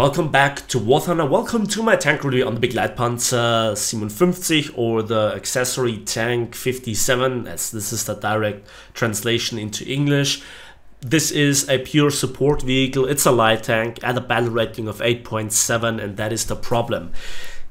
Welcome back to War Thunder. Welcome to my tank review on the Begleitpanzer 57 or the accessory tank 57, as this is the direct translation into English. This is a pure support vehicle. It's a light tank at a battle rating of 8.7, and that is the problem.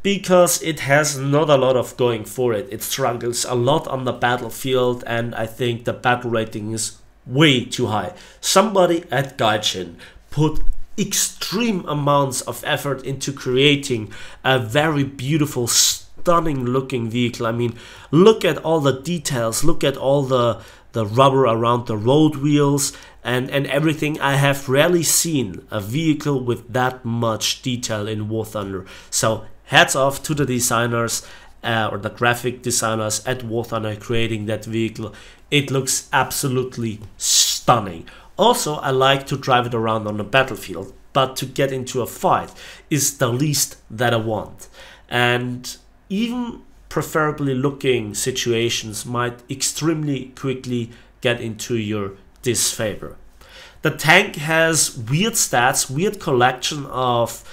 Because it has not a lot of going for it. It struggles a lot on the battlefield, and I think the battle rating is way too high. Somebody at Gaijin put extreme amounts of effort into creating a very beautiful, stunning looking vehicle. I mean, look at all the details, look at all the rubber around the road wheels and everything. I have rarely seen a vehicle with that much detail in War Thunder. So hats off to the designers or the graphic designers at War Thunder creating that vehicle. It looks absolutely stunning. Also, I like to drive it around on the battlefield, but to get into a fight is the least that I want. And even preferably looking situations might extremely quickly get into your disfavor. The tank has weird stats, weird collection of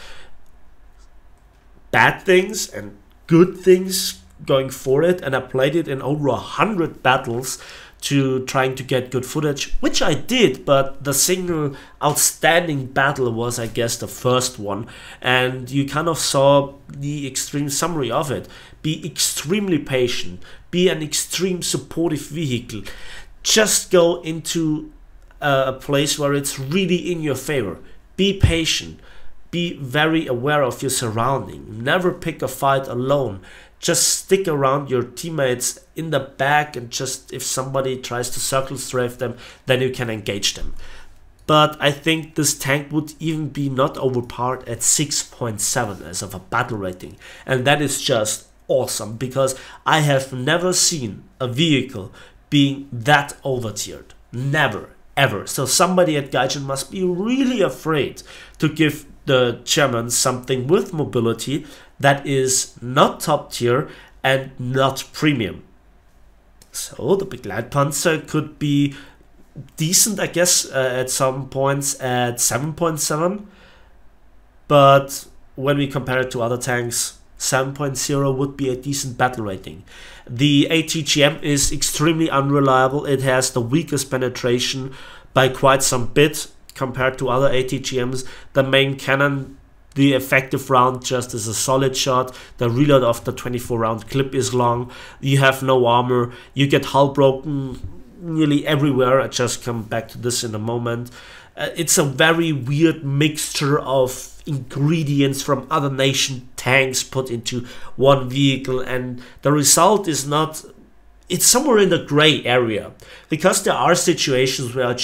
bad things and good things going for it, and I played it in over 100 battles to trying to get good footage, which I did, but the single outstanding battle was, I guess, the first one, and you kind of saw the extreme summary of it. Be extremely patient, be an extreme supportive vehicle, just go into a place where it's really in your favor. Be patient, be very aware of your surrounding, never pick a fight alone. Just stick around your teammates in the back, and just if somebody tries to circle strafe them, then you can engage them. But I think this tank would even be not overpowered at 6.7 as of a battle rating. And that is just awesome, because I have never seen a vehicle being that overtiered. Never, ever. So somebody at Gaijin must be really afraid to give the Germans something with mobility that is not top tier and not premium. So the Begleitpanzer could be decent, I guess, at some points at 7.7, but when we compare it to other tanks, 7.0 would be a decent battle rating. The ATGM is extremely unreliable. It has the weakest penetration by quite some bit compared to other ATGMs. The main cannon, the effective round just is a solid shot. The reload of the 24 round clip is long. You have no armor. You get hull broken really everywhere. I just come back to this in a moment. It's a very weird mixture of ingredients from other nation tanks put into one vehicle, and the result is not... It's somewhere in the gray area, because there are situations where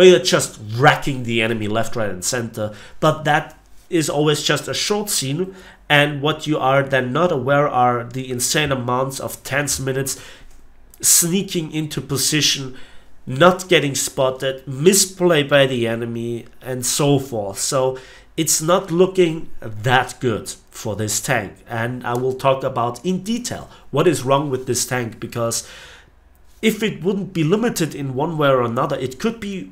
you're just wrecking the enemy left, right, and center, but that is always just a short scene, and what you are then not aware are the insane amounts of tense minutes sneaking into position, not getting spotted, misplay by the enemy, and so forth. So it's not looking that good for this tank, and I will talk about in detail what is wrong with this tank, because if it wouldn't be limited in one way or another, it could be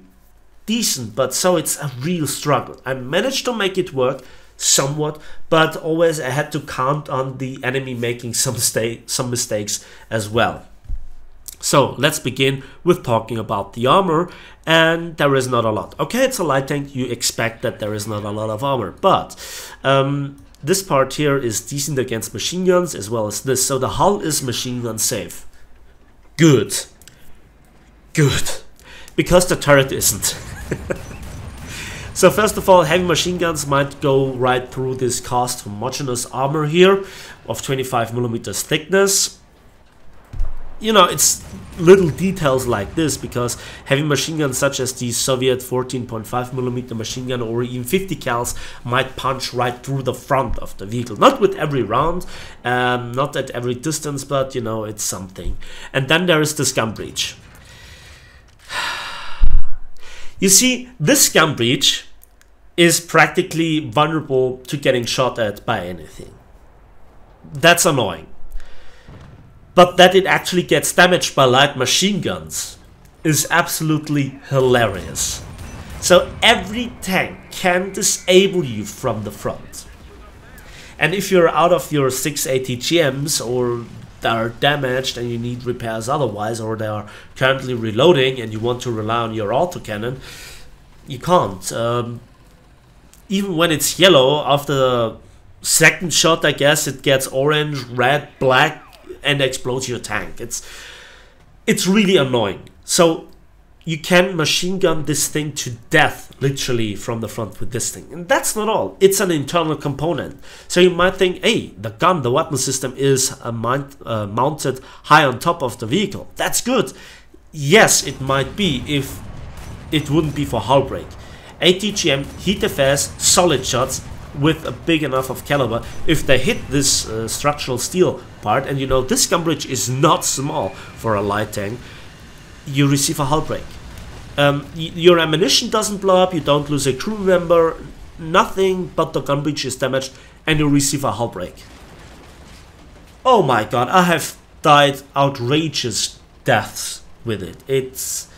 decent, but so it's a real struggle. I managed to make it work somewhat, but always I had to count on the enemy making some mistakes as well. So let's begin with talking about the armor, and there is not a lot. Okay, it's a light tank, you expect that there is not a lot of armor, but this part here is decent against machine guns as well as this. So the hull is machine gun safe. Good. Good. Because the turret isn't. So first of all, heavy machine guns might go right through this cast homogeneous armor here of 25mm thickness. You know, it's little details like this, because heavy machine guns such as the Soviet 14.5mm machine gun or even 50 cals might punch right through the front of the vehicle. Not with every round, not at every distance, but you know, it's something. And then there is the scum breach. You see, this scum breach is practically vulnerable to getting shot at by anything. That's annoying. But that it actually gets damaged by light machine guns is absolutely hilarious. So every tank can disable you from the front. And if you're out of your 6 ATGMs or they are damaged and you need repairs otherwise, or they are currently reloading and you want to rely on your autocannon, you can't. Even when it's yellow, after the second shot, I guess, it gets orange, red, black, and explodes your tank. It's really annoying. So you can machine gun this thing to death, literally, from the front with this thing. And that's not all. It's an internal component. So you might think, hey, the gun, the weapon system is mounted high on top of the vehicle. That's good. Yes, it might be if it wouldn't be for hull break. ATGM, heat fast, solid shots with a big enough of caliber. If they hit this structural steel part, and you know this gun bridge is not small for a light tank, you receive a hull break. Your ammunition doesn't blow up, you don't lose a crew member, nothing but the gun breach is damaged, and you receive a hull break. Oh my god, I have died outrageous deaths with it. It's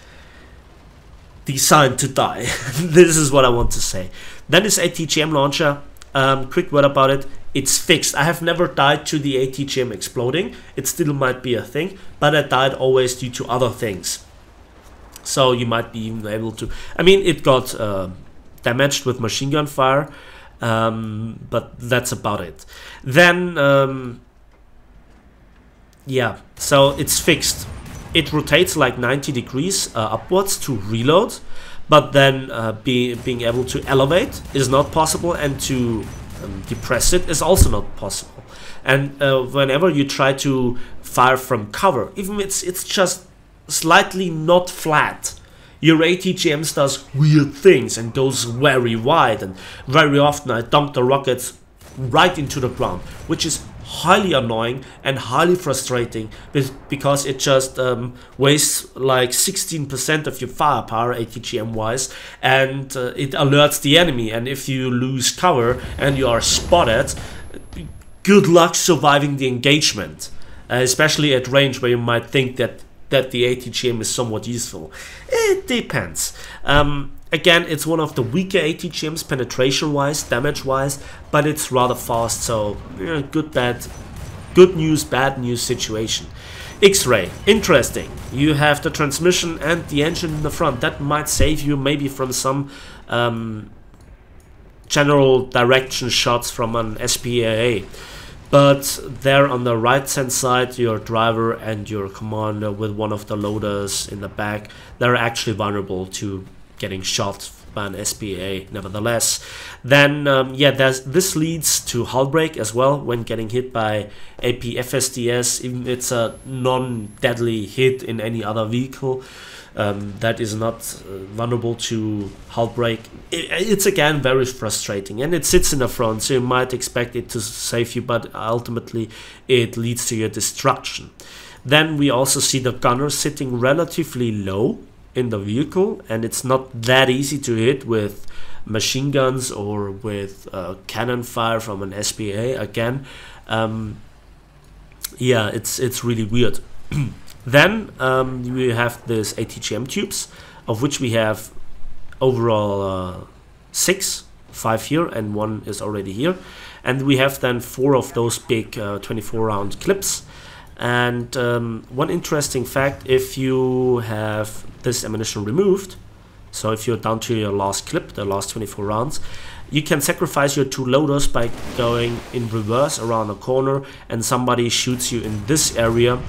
designed to die. This is what I want to say. Then this ATGM launcher, quick word about it. It's fixed. I have never died to the ATGM exploding. It still might be a thing, but I died always due to other things. So you might be even able to... I mean, it got damaged with machine gun fire, but that's about it. Then, yeah, so it's fixed. It rotates like 90 degrees upwards to reload, but then being able to elevate is not possible, and to depress it is also not possible. And whenever you try to fire from cover, even it's just slightly not flat, your ATGM does weird things and goes very wide, and very often I dunk the rockets right into the ground, which is highly annoying and highly frustrating, because it just wastes like 16% of your firepower ATGM wise, and it alerts the enemy, and if you lose cover and you are spotted, good luck surviving the engagement, especially at range where you might think that the ATGM is somewhat useful. It depends. Again, it's one of the weaker ATGMs penetration-wise, damage-wise, but it's rather fast, so good news, bad news situation. X-ray, interesting. You have the transmission and the engine in the front. That might save you maybe from some general direction shots from an SPAA. But there on the right hand side, your driver and your commander with one of the loaders in the back, they're actually vulnerable to getting shot by an SPA nevertheless. Then yeah, this leads to hull break as well when getting hit by AP-FSDS, even if it's a non-deadly hit in any other vehicle that is not vulnerable to hull break. It's again very frustrating, and it sits in the front, so you might expect it to save you, but ultimately it leads to your destruction. Then we also see the gunner sitting relatively low in the vehicle, and it's not that easy to hit with machine guns or with cannon fire from an SPA again. Yeah, it's really weird. Then we have this ATGM tubes, of which we have overall 6, 5 here, and 1 is already here, and we have then 4 of those big 24 round clips. And one interesting fact, if you have this ammunition removed, so if you're down to your last clip, the last 24 rounds, you can sacrifice your 2 loaders by going in reverse around a corner, and somebody shoots you in this area,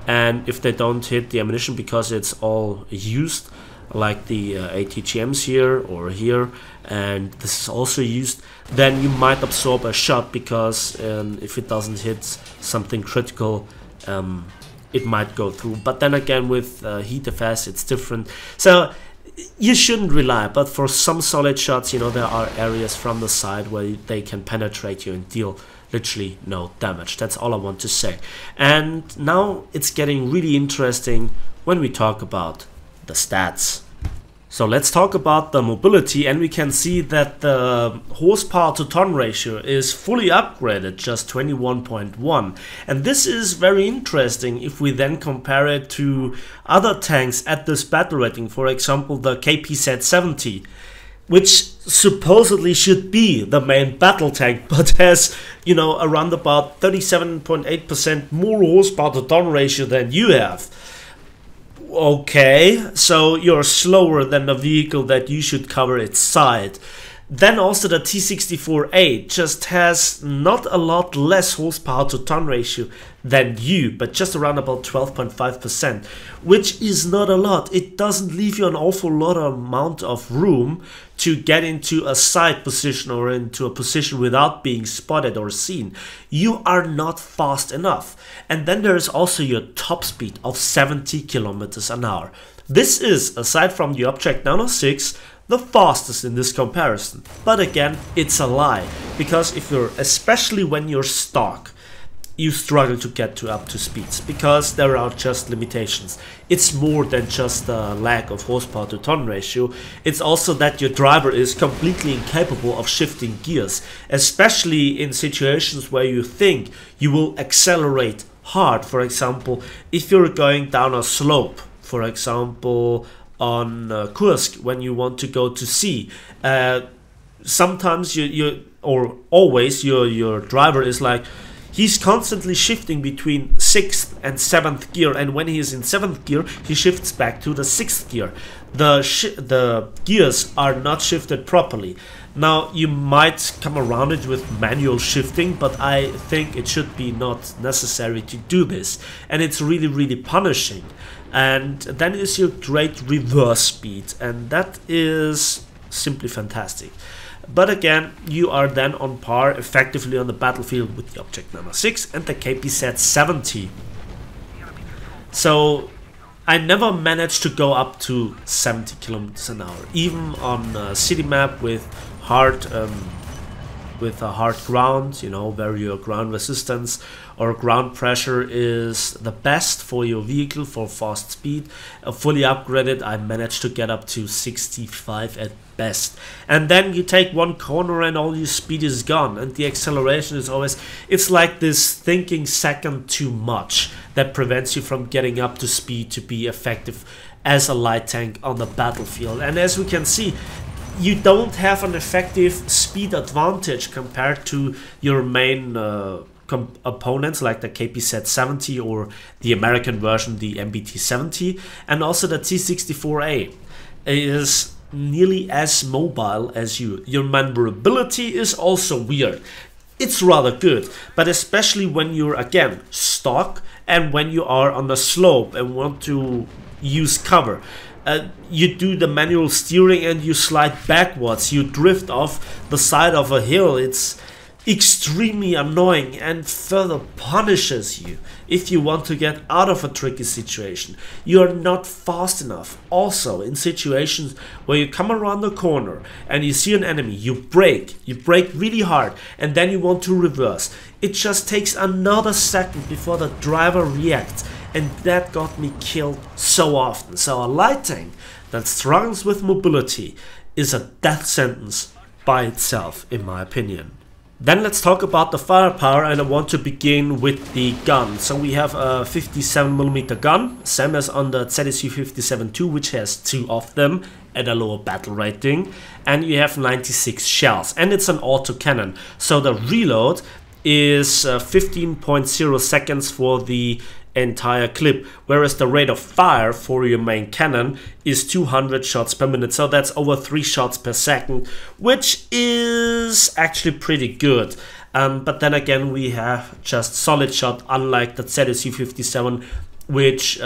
and if they don't hit the ammunition because it's all used, like the ATGMs here or here, and this is also used, then you might absorb a shot, because if it doesn't hit something critical, it might go through. But then again, with heat fast, it's different. So you shouldn't rely, but for some solid shots, you know, there are areas from the side where they can penetrate you and deal literally no damage. That's all I want to say. And now it's getting really interesting when we talk about the stats. So let's talk about the mobility, and we can see that the horsepower to ton ratio is fully upgraded, just 21.1. And this is very interesting if we then compare it to other tanks at this battle rating, for example the KPZ-70, which supposedly should be the main battle tank, but has, you know, around about 37.8% more horsepower to ton ratio than you have. Okay, so you're slower than the vehicle that you should cover its side. Then also the T-64A just has not a lot less horsepower to ton ratio than you, but just around about 12.5%, which is not a lot. It doesn't leave you an awful lot of amount of room to get into a side position or into a position without being spotted or seen. You are not fast enough. And then there is also your top speed of 70 kilometers an hour. This is, aside from the Object 906, the fastest in this comparison. But again, it's a lie, because if you're, especially when you're stock, you struggle to get to up to speeds, because there are just limitations. It's more than just a lack of horsepower to ton ratio. It's also that your driver is completely incapable of shifting gears, especially in situations where you think you will accelerate hard. For example, if you're going down a slope, for example on Kursk, when you want to go to sea, sometimes or always your driver is like, he's constantly shifting between 6th and 7th gear, and when he is in 7th gear, he shifts back to the 6th gear. The gears are not shifted properly. Now, you might come around it with manual shifting, but I think it should be not necessary to do this, and it's really, really punishing. And then is your great reverse speed, and that is simply fantastic. But again, you are then on par effectively on the battlefield with the Object 906 and the KPZ-70. So I never managed to go up to 70 kilometers an hour, even on a city map with a hard ground, you know, where your ground resistance or ground pressure is the best for your vehicle for fast speed. Fully upgraded, I managed to get up to 65 at best. And then you take one corner and all your speed is gone, and the acceleration is always, it's like this thinking second too much that prevents you from getting up to speed to be effective as a light tank on the battlefield. And as we can see, you don't have an effective speed advantage compared to your main opponents like the KPZ-70 or the American version, the MBT-70, and also the T-64A is nearly as mobile as you. Your maneuverability is also weird. It's rather good, but especially when you're again stock and when you are on the slope and want to use cover. You do the manual steering and you slide backwards, you drift off the side of a hill. It's extremely annoying and further punishes you if you want to get out of a tricky situation. You are not fast enough. Also, in situations where you come around the corner and you see an enemy, you brake really hard, and then you want to reverse. It just takes another second before the driver reacts, and that got me killed so often. So a light tank that struggles with mobility is a death sentence by itself, in my opinion. Then let's talk about the firepower, and I want to begin with the gun. So we have a 57mm gun, same as on the ZSU-57-2, which has 2 of them at a lower battle rating, and you have 96 shells, and it's an auto cannon. So the reload is 15.0 seconds for the entire clip, whereas the rate of fire for your main cannon is 200 shots per minute, so that's over 3 shots per second, which is actually pretty good. But then again, we have just solid shot, unlike the ZSU-57, which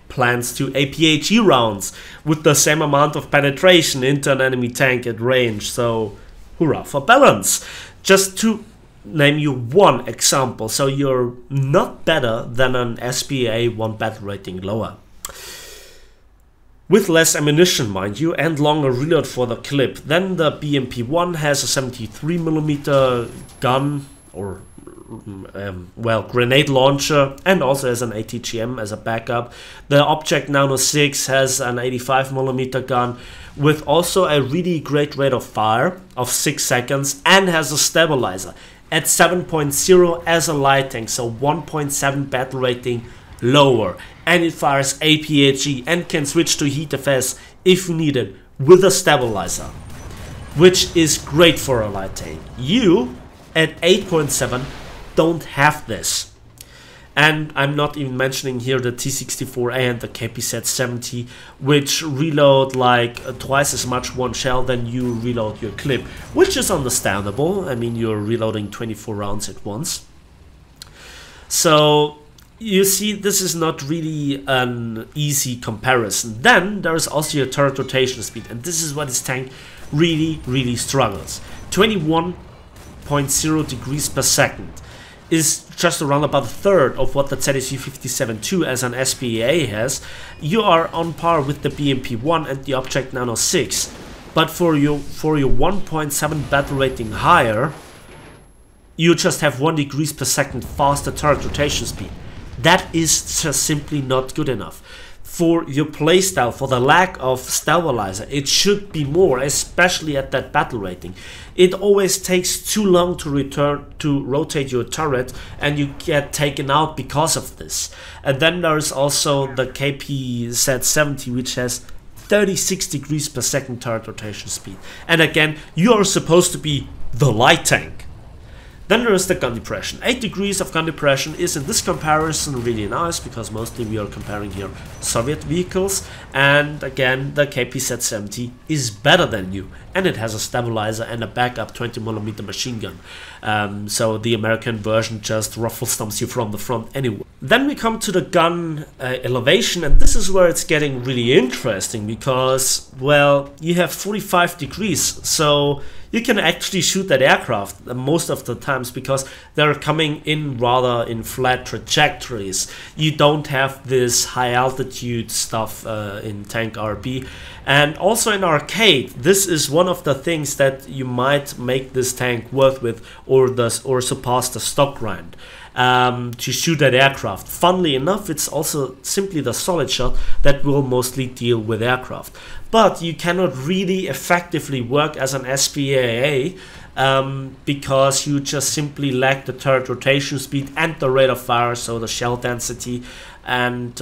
plans to APHE rounds with the same amount of penetration into an enemy tank at range. So hurrah for balance. Just to name you one example, so you're not better than an SPA 1 battle rating lower. With less ammunition, mind you, and longer reload for the clip. Then the BMP-1 has a 73mm gun, or well, grenade launcher, and also as an ATGM as a backup. The Object Nano 6 has an 85mm gun with also a really great rate of fire of 6 seconds and has a stabilizer at 7.0 as a light tank, so 1.7 battle rating lower, and it fires APHE and can switch to heat FS if needed with a stabilizer, which is great for a light tank. You at 8.7 don't have this. And I'm not even mentioning here the T64A and the KPZ-70, which reload like twice as much one shell than you reload your clip, which is understandable. I mean, you're reloading 24 rounds at once. So you see, this is not really an easy comparison. Then there is also your turret rotation speed, and this is what this tank really struggles. 21.0 degrees per second is just around about a third of what the ZSU-57-2 as an SPA has. You are on par with the BMP-1 and the Object Nano 6, but for your 1.7 battle rating higher, you just have 1 degrees per second faster turret rotation speed. That is just simply not good enough. For your playstyle, for the lack of stabilizer, it should be more, especially at that battle rating. It always takes too long to rotate your turret, and you get taken out because of this. And then there's also the KPZ-70, which has 36 degrees per second turret rotation speed. And again, you are supposed to be the light tank. Then there is the gun depression. 8 degrees of gun depression is in this comparison really nice, because mostly we are comparing here Soviet vehicles, and again the KPZ-70 is better than you, and it has a stabilizer and a backup 20mm machine gun. So the American version just ruffle stomps you from the front anyway. Then we come to the gun elevation, and this is where it's getting really interesting, because, well, you have 45 degrees, so you can actually shoot that aircraft most of the times, because they're coming in rather in flat trajectories. You don't have this high altitude stuff in Tank RB. And also in arcade, this is one of the things that you might make this tank work with, or surpass the stock grind. To shoot that aircraft. Funnily enough, it's also simply the solid shot that will mostly deal with aircraft. But you cannot really effectively work as an SPAA because you just simply lack the turret rotation speed and the rate of fire, so the shell density, and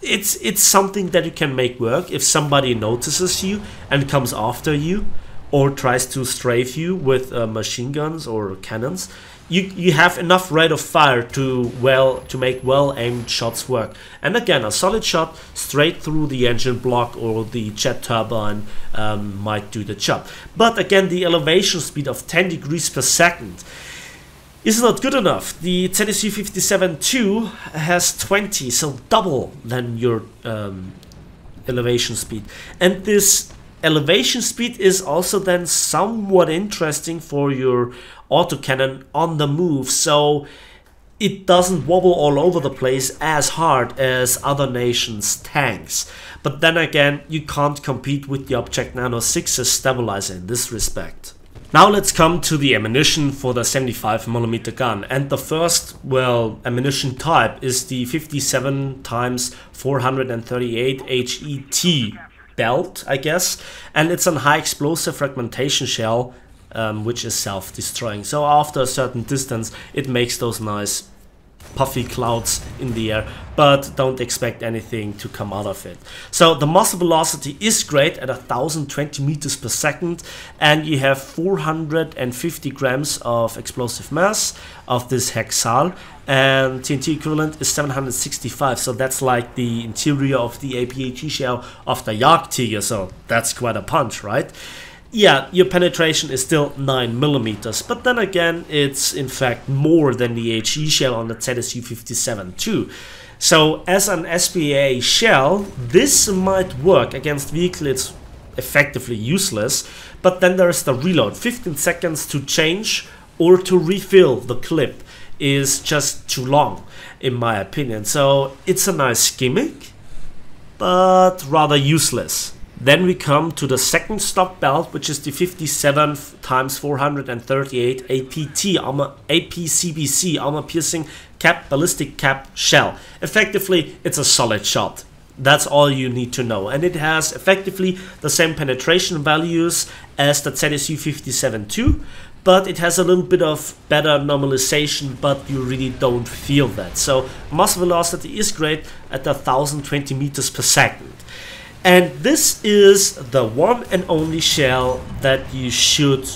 it's something that you can make work if somebody notices you and comes after you, or tries to strafe you with machine guns or cannons. You have enough rate of fire to make well-aimed shots work. And again, a solid shot straight through the engine block or the jet turbine might do the job. But again, the elevation speed of 10 degrees per second is not good enough. The ZSU-57-2 has 20, so double than your elevation speed. And this elevation speed is also then somewhat interesting for your autocannon on the move, so it doesn't wobble all over the place as hard as other nations' tanks. But then again, you can't compete with the Object Nano 6's stabilizer in this respect. Now let's come to the ammunition for the 75mm gun, and the first, well, ammunition type is the 57x438 HET belt, I guess, and it's a high explosive fragmentation shell, which is self-destroying. So after a certain distance it makes those nice puffy clouds in the air, but don't expect anything to come out of it. So the muzzle velocity is great at 1020 meters per second, and you have 450 grams of explosive mass of this hexal, and TNT equivalent is 765, so that's like the interior of the APHE shell of the Jagdtiger, so that's quite a punch, right? Yeah, your penetration is still 9mm, but then again, it's in fact more than the HE shell on the ZSU-57-2. So as an SPA shell, this might work against vehicles it's effectively useless, but then there's the reload. 15 seconds to change or to refill the clip is just too long, in my opinion. So it's a nice gimmick, but rather useless. Then we come to the second stock belt, which is the 57 times 438 APT armor, APCBC armor piercing cap ballistic cap shell. Effectively, it's a solid shot. That's all you need to know, and it has effectively the same penetration values as the ZSU 57-2, but it has a little bit of better normalization, but you really don't feel that. So muzzle velocity is great at 1020 meters per second. And this is the one and only shell that you should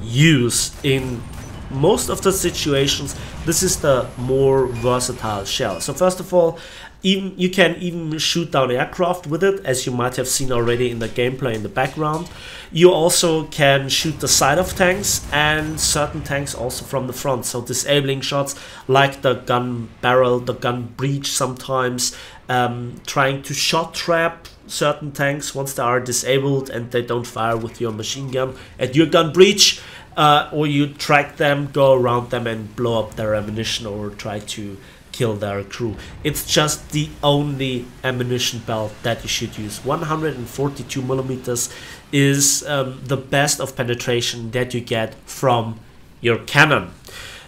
use in most of the situations. This is the more versatile shell. So first of all, you can even shoot down aircraft with it, as you might have seen already in the gameplay in the background. You also can shoot the side of tanks and certain tanks also from the front. So disabling shots like the gun barrel, the gun breech sometimes, trying to shot trap certain tanks once they are disabled and they don't fire with your machine gun at your gun breech, or you track them, go around them and blow up their ammunition or try to kill their crew. It's just the only ammunition belt that you should use. 142 millimeters is the best of penetration that you get from your cannon.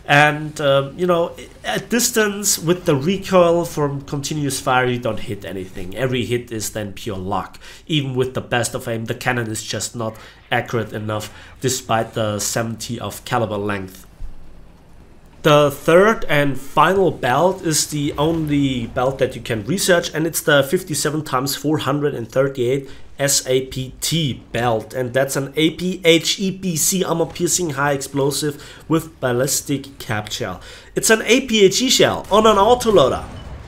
And you know, at distance with the recoil from continuous fire, you don't hit anything. Every hit is then pure luck. Even with the best of aim, the cannon is just not accurate enough despite the 70 of caliber length. The third and final belt is the only belt that you can research, and it's the 57 times 438 SAPT belt, and that's an APHEPC armor piercing high explosive with ballistic cap shell. It's an APHE shell on an autoloader.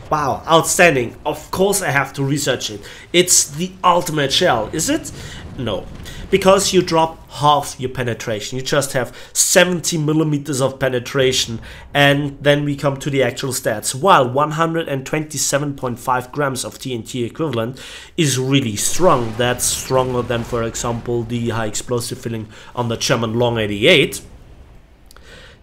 Wow, outstanding. Of course I have to research it. It's the ultimate shell, is it? No, because you drop half your penetration. You just have 70 millimeters of penetration, and then we come to the actual stats. While 127.5 grams of TNT equivalent is really strong, that's stronger than, for example, the high explosive filling on the German Long 88.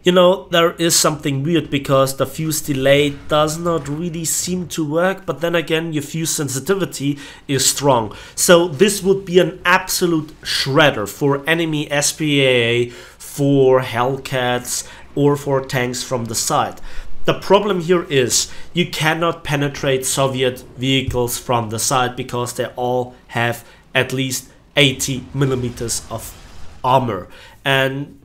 You know, there is something weird because the fuse delay does not really seem to work, but then again your fuse sensitivity is strong. So this would be an absolute shredder for enemy SPAA, for Hellcats or for tanks from the side. The problem here is you cannot penetrate Soviet vehicles from the side because they all have at least 80 millimeters of armor, and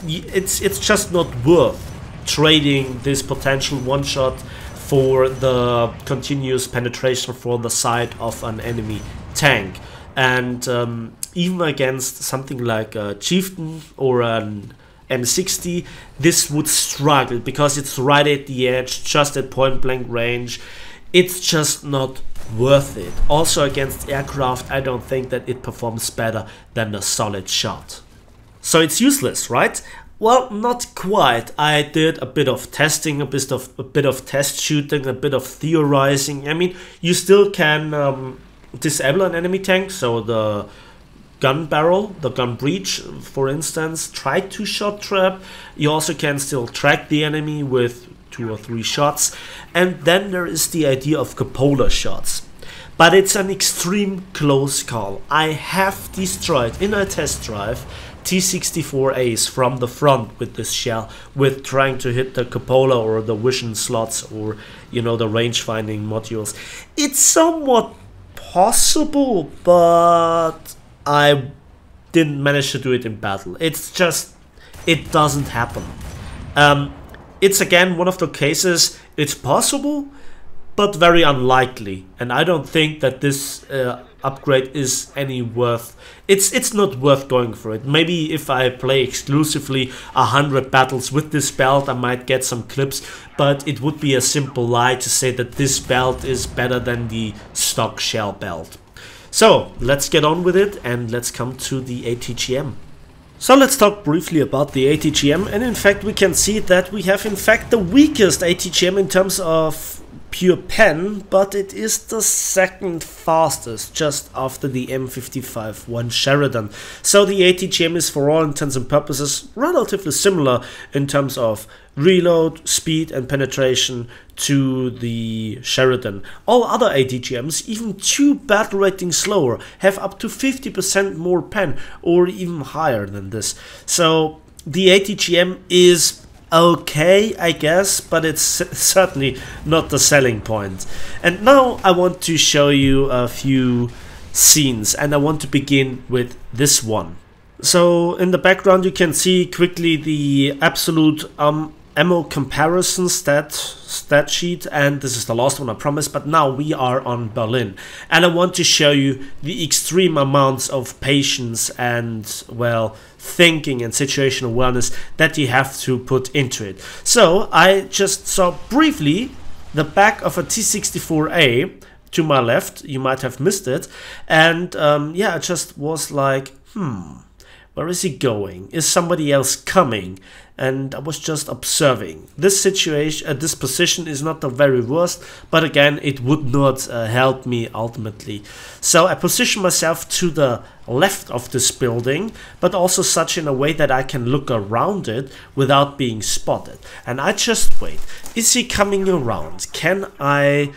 it's just not worth trading this potential one-shot for the continuous penetration from the side of an enemy tank. And even against something like a Chieftain or an M60, this would struggle because it's right at the edge, just at point-blank range. It's just not worth it. Also against aircraft, I don't think that it performs better than a solid shot. So it's useless, right? Well, not quite. I did a bit of testing, a bit of test shooting, a bit of theorizing. I mean, you still can disable an enemy tank, so the gun barrel, the gun breech, for instance, try to shot trap. You also can still track the enemy with 2 or 3 shots. And then there is the idea of cupola shots. But it's an extreme close call. I have destroyed in a test drive T-64As from the front with this shell, with trying to hit the cupola or the vision slots or, you know, the range finding modules. It's somewhat possible, but I didn't manage to do it in battle. It's just, it doesn't happen. It's again one of the cases, it's possible, but very unlikely, and I don't think that this upgrade is any worth. It's not worth going for it. Maybe if I play exclusively 100 battles with this belt, I might get some clips, but it would be a simple lie to say that this belt is better than the stock shell belt. So let's get on with it and let's come to the ATGM. So let's talk briefly about the ATGM, and in fact we can see that we have in fact the weakest ATGM in terms of pure pen, but it is the second fastest, just after the M55-1 Sheridan. So the ATGM is, for all intents and purposes, relatively similar in terms of reload, speed and penetration to the Sheridan. All other ATGMs, even 2 battle ratings slower, have up to 50% more pen, or even higher than this. So the ATGM is okay, I guess, but it's certainly not the selling point. And now I want to show you a few scenes, and I want to begin with this one. So in the background you can see quickly the absolute ammo comparison stat sheet, and this is the last one, I promise. But now we are on Berlin, and I want to show you the extreme amounts of patience and, well, thinking and situational awareness that you have to put into it. So I just saw briefly the back of a T-64A to my left, you might have missed it, and yeah, I just was like, where is he going? Is somebody else coming? And I was just observing. This situation, this position is not the very worst, but again, it would not help me ultimately. So I position myself to the left of this building, but also such in a way that I can look around it without being spotted. And I just wait. Is he coming around? Can I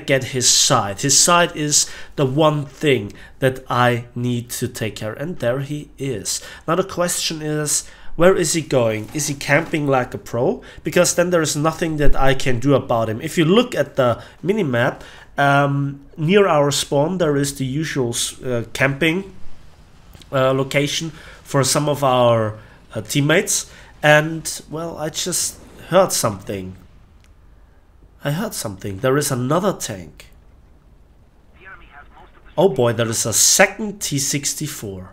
get his side? His side is the one thing that I need to take care of, and there he is. Now the question is, where is he going? Is he camping like a pro? Because then there is nothing that I can do about him. If you look at the minimap, near our spawn there is the usual camping location for some of our teammates, and well, I just heard something. I heard something. There is another tank. Oh boy, there is a second T-64.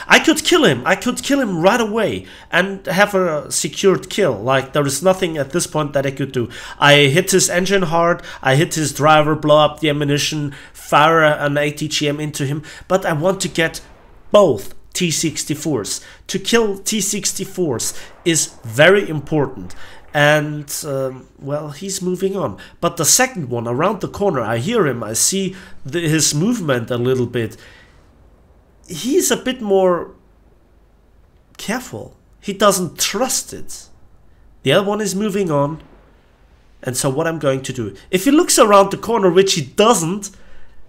I could kill him. I could kill him right away and have a secured kill. Like, there is nothing at this point that I could do. I hit his engine hard. I hit his driver, blow up the ammunition, fire an ATGM into him. But I want to get both T-64s. To kill T-64s is very important. And, well, he's moving on. But the second one, around the corner, I hear him. I see his movement a little bit. He's a bit more careful. He doesn't trust it. The other one is moving on. And so what I'm going to do, if he looks around the corner, which he doesn't,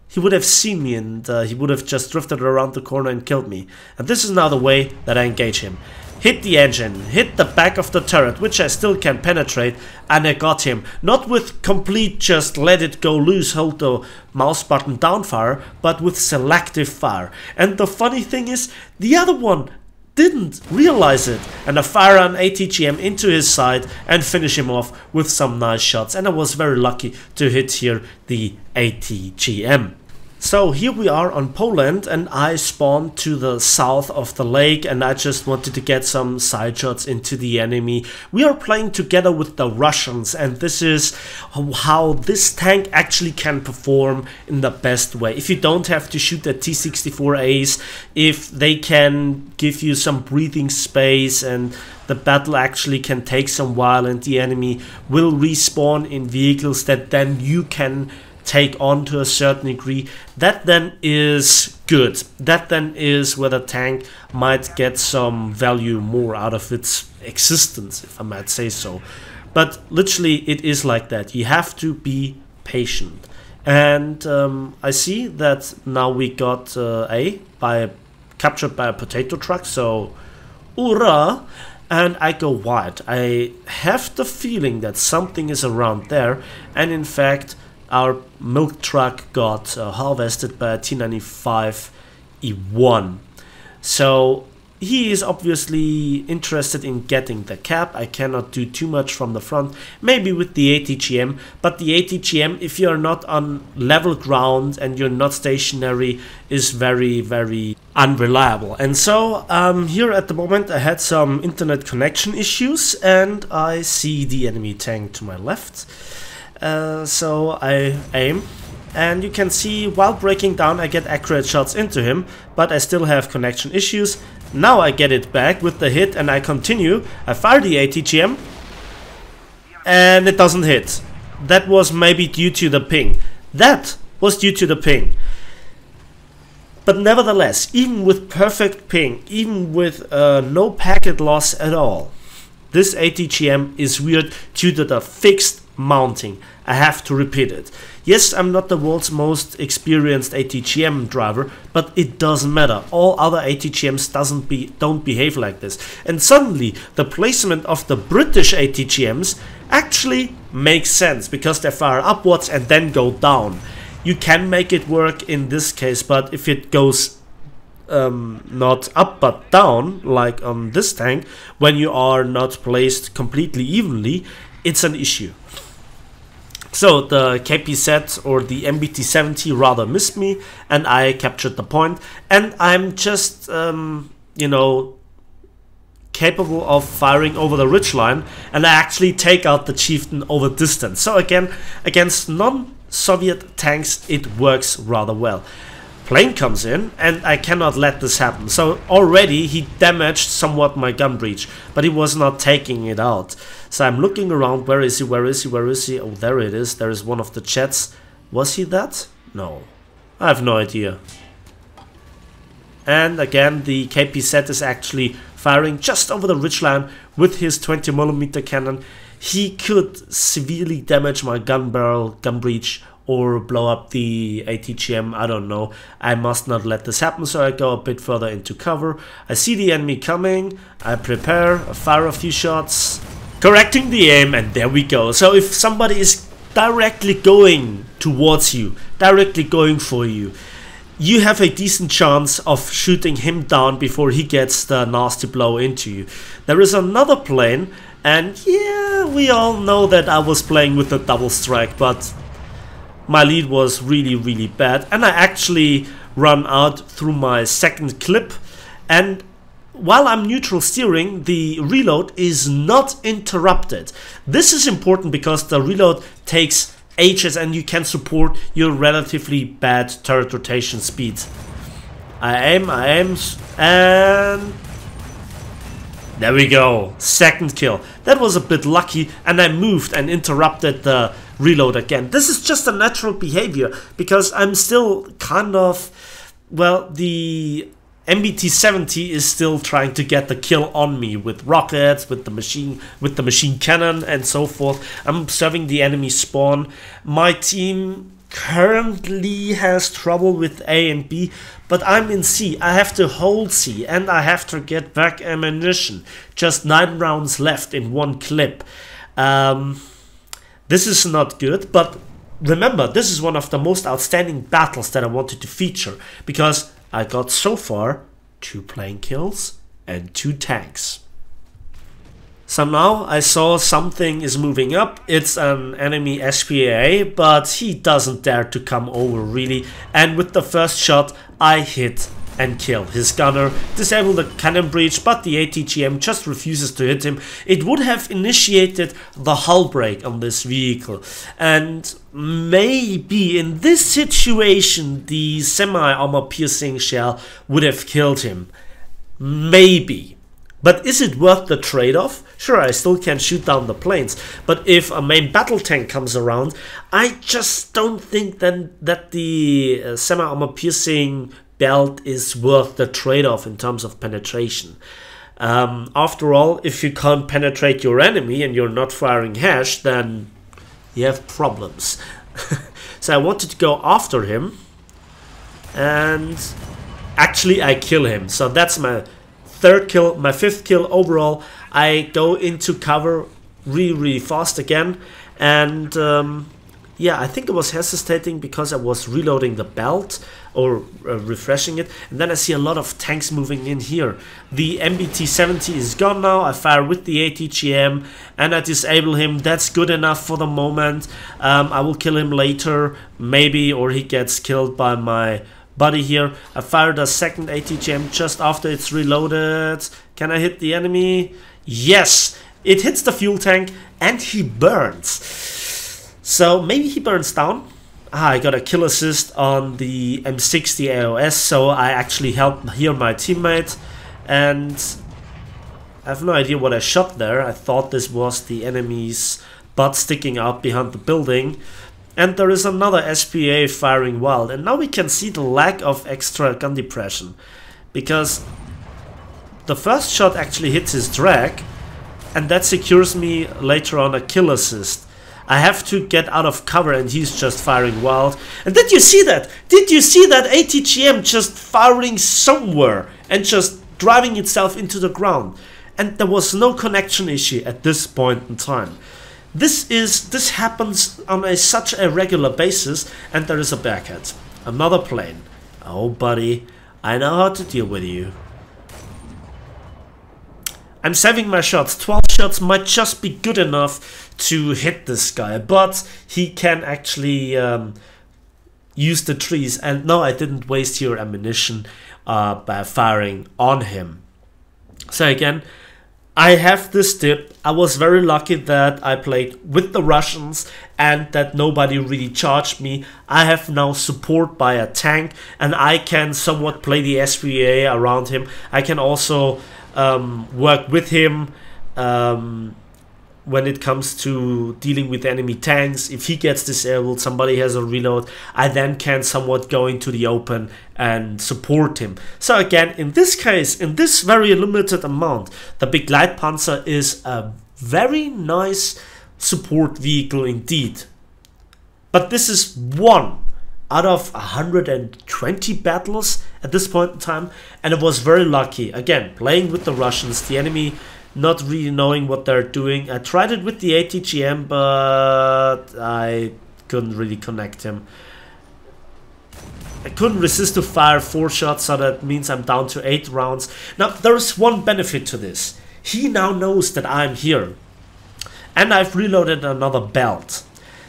he would have seen me, and he would have just drifted around the corner and killed me. And this is now the way that I engage him. Hit the engine, hit the back of the turret, which I still can penetrate, and I got him. Not with complete just let it go loose, hold the mouse button down fire, but with selective fire. And the funny thing is, the other one didn't realize it, and I fire an ATGM into his side and finish him off with some nice shots. And I was very lucky to hit here the ATGM. So here we are on Poland, and I spawned to the south of the lake, and I just wanted to get some side shots into the enemy. We are playing together with the Russians, and this is how this tank actually can perform in the best way. If you don't have to shoot the T-64As, if they can give you some breathing space, and the battle actually can take some while, and the enemy will respawn in vehicles that then you can take on to a certain degree, that then is good. That then is where the tank might get some value more out of its existence, if I might say so. But literally it is like that. You have to be patient. And I see that now we got captured by a potato truck, so hurrah! And I go wide. I have the feeling that something is around there, and in fact our milk truck got harvested by a T95E1. So he is obviously interested in getting the cap. I cannot do too much from the front, maybe with the ATGM, but the ATGM, if you're not on level ground and you're not stationary, is very, very unreliable. And so here at the moment I had some internet connection issues, and I see the enemy tank to my left. So I aim, and you can see while breaking down I get accurate shots into him, but I still have connection issues. Now I get it back with the hit, and I continue. I fire the ATGM, and it doesn't hit. that was maybe due to the ping. That was due to the ping. But nevertheless, even with perfect ping, even with no packet loss at all, this ATGM is weird due to the fixed mounting. I have to repeat it. Yes, I'm not the world's most experienced ATGM driver, but it doesn't matter. All other ATGMs don't behave like this. And suddenly, the placement of the British ATGMs actually makes sense, because they fire upwards and then go down. You can make it work in this case, but if it goes not up but down, like on this tank, when you are not placed completely evenly, it's an issue. So the KPZ or the MBT-70 rather missed me, and I captured the point, and I'm just, you know, capable of firing over the ridgeline, and I actually take out the chieftain over distance. So again, against non-Soviet tanks, it works rather well. Plane comes in, and I cannot let this happen. So already he damaged somewhat my gun breech, but he was not taking it out. So I'm looking around. Where is he? Where is he? Where is he? Oh, there it is. There is one of the jets. Was he that? No. I have no idea. And again, the KPZ is actually firing just over the ridgeline with his 20mm cannon. He could severely damage my gun barrel, gun breech, or blow up the ATGM, I don't know. I must not let this happen, so I go a bit further into cover. I see the enemy coming, I prepare, I fire a few shots, correcting the aim, and there we go. So if somebody is directly going towards you, directly going for you, you have a decent chance of shooting him down before he gets the nasty blow into you. There is another plane, and yeah, we all know that I was playing with the double strike, but my lead was really bad, and I actually run out through my second clip, and while I'm neutral steering, the reload is not interrupted. This is important because the reload takes ages and you can support your relatively bad turret rotation speed. I aim, and there we go, second kill. That was a bit lucky, and I moved and interrupted the reload again. This is just a natural behavior because I'm still kind of, well, the MBT-70 is still trying to get the kill on me with rockets, with the machine cannon and so forth. I'm observing the enemy spawn. My team currently has trouble with A and B, but I'm in C. I have to hold C and I have to get back ammunition. Just 9 rounds left in one clip. This is not good, but remember, this is one of the most outstanding battles that I wanted to feature, because I got so far 2 plane kills and 2 tanks. So now I saw something is moving up. It's an enemy SPA, but he doesn't dare to come over really, and with the first shot I hit and kill his gunner, disable the cannon breach, but the ATGM just refuses to hit him. It would have initiated the hull break on this vehicle, and maybe in this situation the semi-armor piercing shell would have killed him. Maybe. But is it worth the trade-off? Sure, I still can shoot down the planes, but if a main battle tank comes around, I just don't think then that the semi-armor piercing belt is worth the trade-off in terms of penetration. After all, if you can't penetrate your enemy and you're not firing hash, then you have problems. So I wanted to go after him, and actually I kill him. So that's my 3rd kill, my 5th kill overall. I go into cover really fast again, and yeah, I think I was hesitating because I was reloading the belt or refreshing it, and then I see a lot of tanks moving in here. The MBT-70 is gone now. I fire with the ATGM and I disable him. That's good enough for the moment. I will kill him later, maybe, or he gets killed by my buddy here. I fired a second ATGM just after it's reloaded. Can I hit the enemy? Yes! It hits the fuel tank and he burns. So maybe he burns down. I got a kill assist on the M60 AOS, so I actually helped here my teammate, and I have no idea what I shot there. I thought this was the enemy's butt sticking out behind the building. And there is another SPA firing wild. And now we can see the lack of extra gun depression, because the first shot actually hits his drag, and that secures me later on a kill assist. I have to get out of cover and he's just firing wild. And did you see that? Did you see that ATGM just firing somewhere and just driving itself into the ground? And there was no connection issue at this point in time. This happens on such a regular basis, and there is a backhead. Another plane. Oh buddy, I know how to deal with you. I'm saving my shots. 12 shots might just be good enough to hit this guy, but he can actually use the trees. And no, I didn't waste your ammunition by firing on him. So again, I have this tip. I was very lucky that I played with the Russians and that nobody really charged me. I have now support by a tank, and I can somewhat play the SPA around him. I can also work with him when it comes to dealing with enemy tanks. If he gets disabled, somebody has a reload, I then can somewhat go into the open and support him. So again, in this case, in this very limited amount, the Begleitpanzer is a very nice support vehicle indeed. But this is one out of 120 battles at this point in time, and it was very lucky. Again, playing with the Russians, the enemy not really knowing what they're doing. I tried it with the ATGM, but I couldn't really connect him. I couldn't resist to fire 4 shots, so that means I'm down to 8 rounds. Now, there is one benefit to this. He now knows that I'm here, and I've reloaded another belt.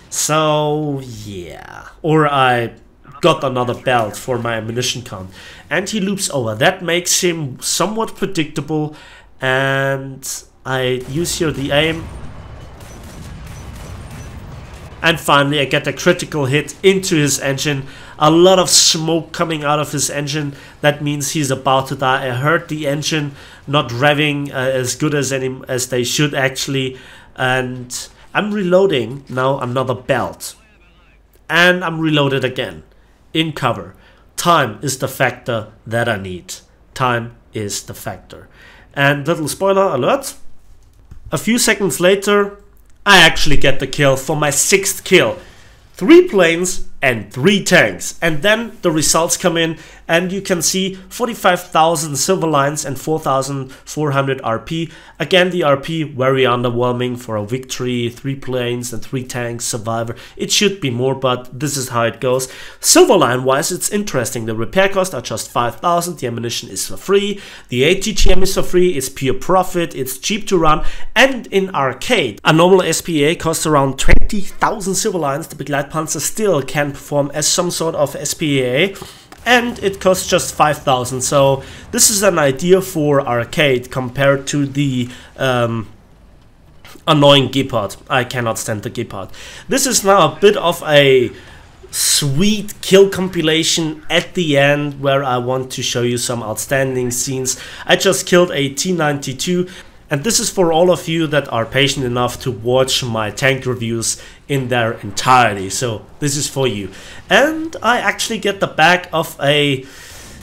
So yeah, or I got another belt for my ammunition count, and he loops over. That makes him somewhat predictable, and I use here the aim, and finally I get a critical hit into his engine. A lot of smoke coming out of his engine. That means he's about to die. I heard the engine not revving as good as they should actually, and I'm reloading now another belt, and I'm reloaded again in cover. Time is the factor that I need. Time is the factor. And little spoiler alert, a few seconds later I actually get the kill for my 6th kill. 3 planes and 3 tanks, and then the results come in, and you can see 45,000 silver lines and 4,400 RP. Again, the RP very underwhelming for a victory. 3 planes and 3 tanks, survivor. It should be more, but this is how it goes. Silver line wise, it's interesting. The repair costs are just 5,000. The ammunition is for free. The ATGM is for free. It's pure profit. It's cheap to run. And in arcade, a normal SPA costs around 20,000 silver lines. The Begleitpanzer still can perform as some sort of SPA, and it costs just 5,000. So this is an idea for arcade compared to the annoying Gepard. I cannot stand the Gepard. This is now a bit of a sweet kill compilation at the end, where I want to show you some outstanding scenes. I just killed a T-92. And this is for all of you that are patient enough to watch my tank reviews in their entirety. So this is for you. And I actually get the back of a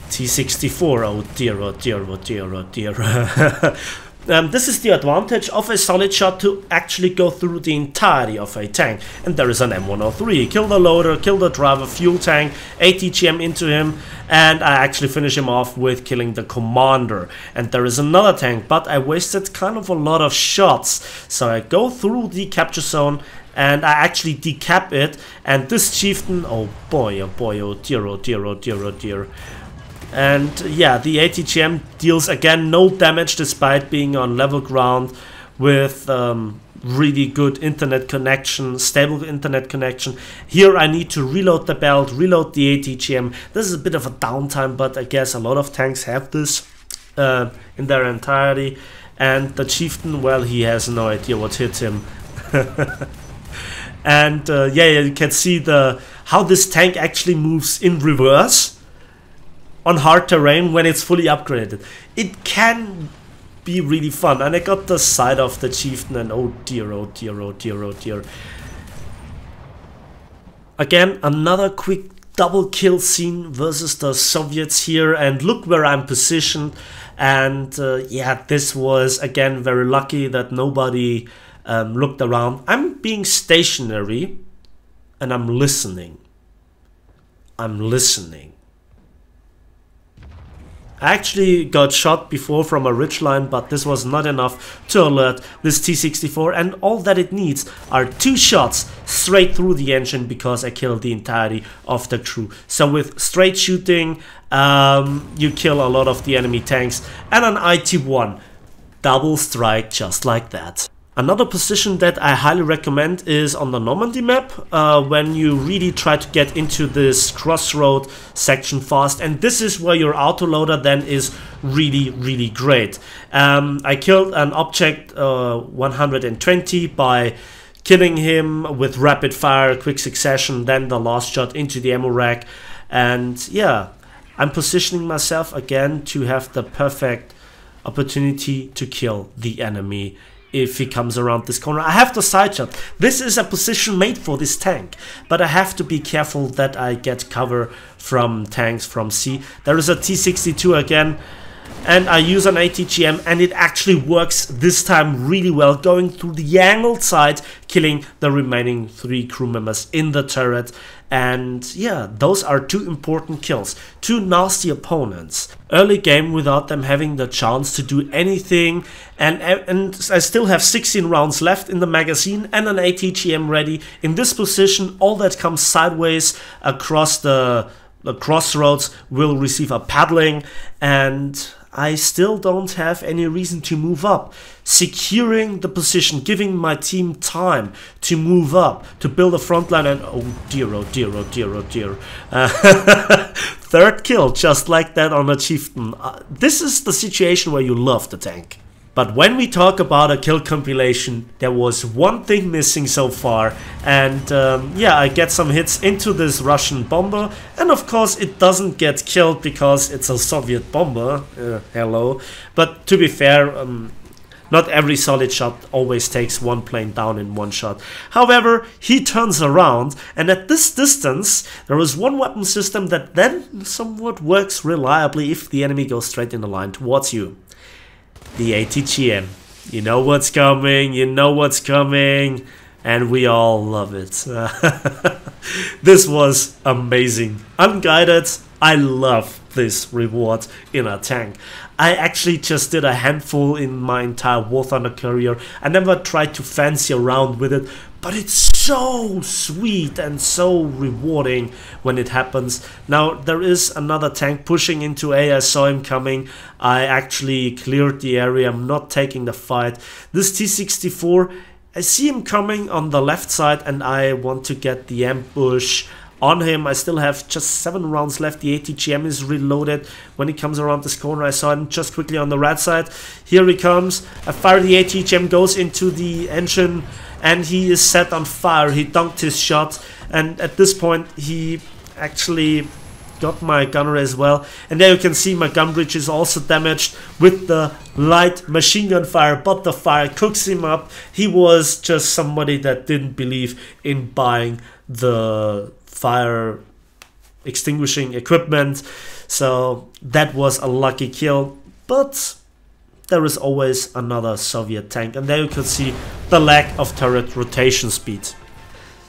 T-64. Oh dear, oh dear, oh dear, oh dear. This is the advantage of a solid shot to actually go through the entirety of a tank. And there is an M103. Kill the loader, kill the driver, fuel tank, ATGM into him, and I actually finish him off with killing the commander. And there is another tank, but I wasted kind of a lot of shots. So I go through the capture zone and I actually decap it. And this chieftain, oh boy, oh dear, oh dear, oh dear, oh dear. And yeah, the ATGM deals again no damage despite being on level ground with really good internet connection, stable internet connection. Here I need to reload the belt, reload the ATGM. This is a bit of a downtime, but I guess a lot of tanks have this in their entirety. And the chieftain, well, he has no idea what hit him. And yeah, you can see how this tank actually moves in reverse on hard terrain when it's fully upgraded. It can be really fun. And I got the side of the chieftain, and oh dear, oh dear, oh dear, oh dear. Again, another quick double kill scene versus the Soviets here, and look where I'm positioned. And yeah, this was again very lucky that nobody looked around. I'm being stationary and I'm listening. I'm listening. I actually got shot before from a ridgeline, but this was not enough to alert this T-64, and all that it needs are 2 shots straight through the engine because I killed the entirety of the crew. So with straight shooting, you kill a lot of the enemy tanks, and an IT-1 double strike just like that. Another position that I highly recommend is on the Normandy map, when you really try to get into this crossroad section fast, and this is where your autoloader then is really great. I killed an object 120 by killing him with rapid fire, quick succession, then the last shot into the ammo rack, and yeah, I'm positioning myself again to have the perfect opportunity to kill the enemy if he comes around this corner. I have the side shot. This is a position made for this tank, but I have to be careful that I get cover from tanks from C. There is a T-62 again, and I use an ATGM, and it actually works this time really well, going through the angled side, killing the remaining 3 crew members in the turret. And yeah, those are 2 important kills, 2 nasty opponents. Early game without them having the chance to do anything, and I still have 16 rounds left in the magazine and an ATGM ready. In this position, all that comes sideways across the crossroads will receive a paddling, and I still don't have any reason to move up. Securing the position, giving my team time to move up, to build a front line, and oh dear, oh dear, oh dear, oh dear. 3rd kill, just like that on a chieftain. This is the situation where you love the tank. But when we talk about a kill compilation, there was one thing missing so far, and yeah, I get some hits into this Russian bomber, and of course it doesn't get killed because it's a Soviet bomber, hello. But to be fair, not every solid shot always takes one plane down in one shot. However, he turns around, and at this distance, there is one weapon system that then somewhat works reliably if the enemy goes straight in the line towards you. The ATGM. You know what's coming, you know what's coming, and we all love it. This was amazing. Unguided, I love this reward in a tank. I actually just did a handful in my entire War Thunder career. I never tried to fancy around with it, but it's so sweet and so rewarding when it happens. Now there is another tank pushing into A. I saw him coming. I actually cleared the area. I'm not taking the fight. This T-64, I see him coming on the left side, and I want to get the ambush on him. I still have just 7 rounds left. The ATGM is reloaded. When he comes around this corner, I saw him just quickly on the right side. Here he comes. I fire the ATGM, goes into the engine, and he is set on fire. He dunked his shot, and at this point he actually got my gunner as well. And there you can see my gun bridge is also damaged with the light machine gun fire, but the fire cooks him up. He was just somebody that didn't believe in buying the fire extinguishing equipment, so that was a lucky kill. But there is always another Soviet tank, and there you can see the lack of turret rotation speed.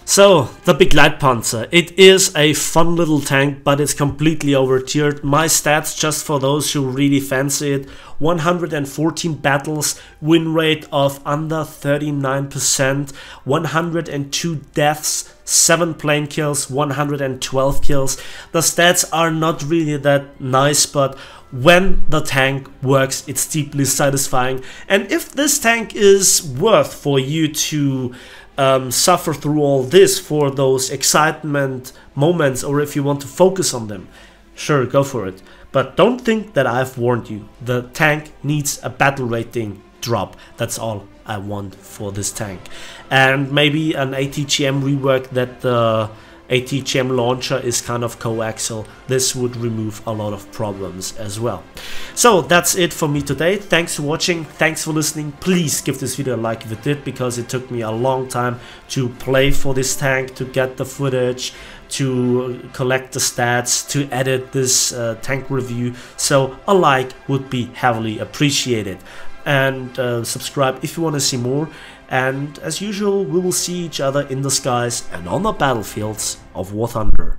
So, the Begleitpanzer. It is a fun little tank, but it's completely overtiered. My stats, just for those who really fancy it: 114 battles, win rate of under 39%, 102 deaths, 7 plane kills, 112 kills. The stats are not really that nice, but when the tank works, it's deeply satisfying. And if this tank is worth for you to suffer through all this for those excitement moments, or if you want to focus on them, sure, go for it. But don't think that I've warned you. The tank needs a battle rating drop. That's all I want for this tank. And maybe an ATGM rework that the ATGM launcher is kind of coaxial, this would remove a lot of problems as well. So that's it for me today. Thanks for watching, thanks for listening. Please give this video a like if it did, because it took me a long time to play for this tank, to get the footage, to collect the stats, to edit this tank review. So a like would be heavily appreciated, and subscribe if you want to see more. And as usual, we will see each other in the skies and on the battlefields of War Thunder.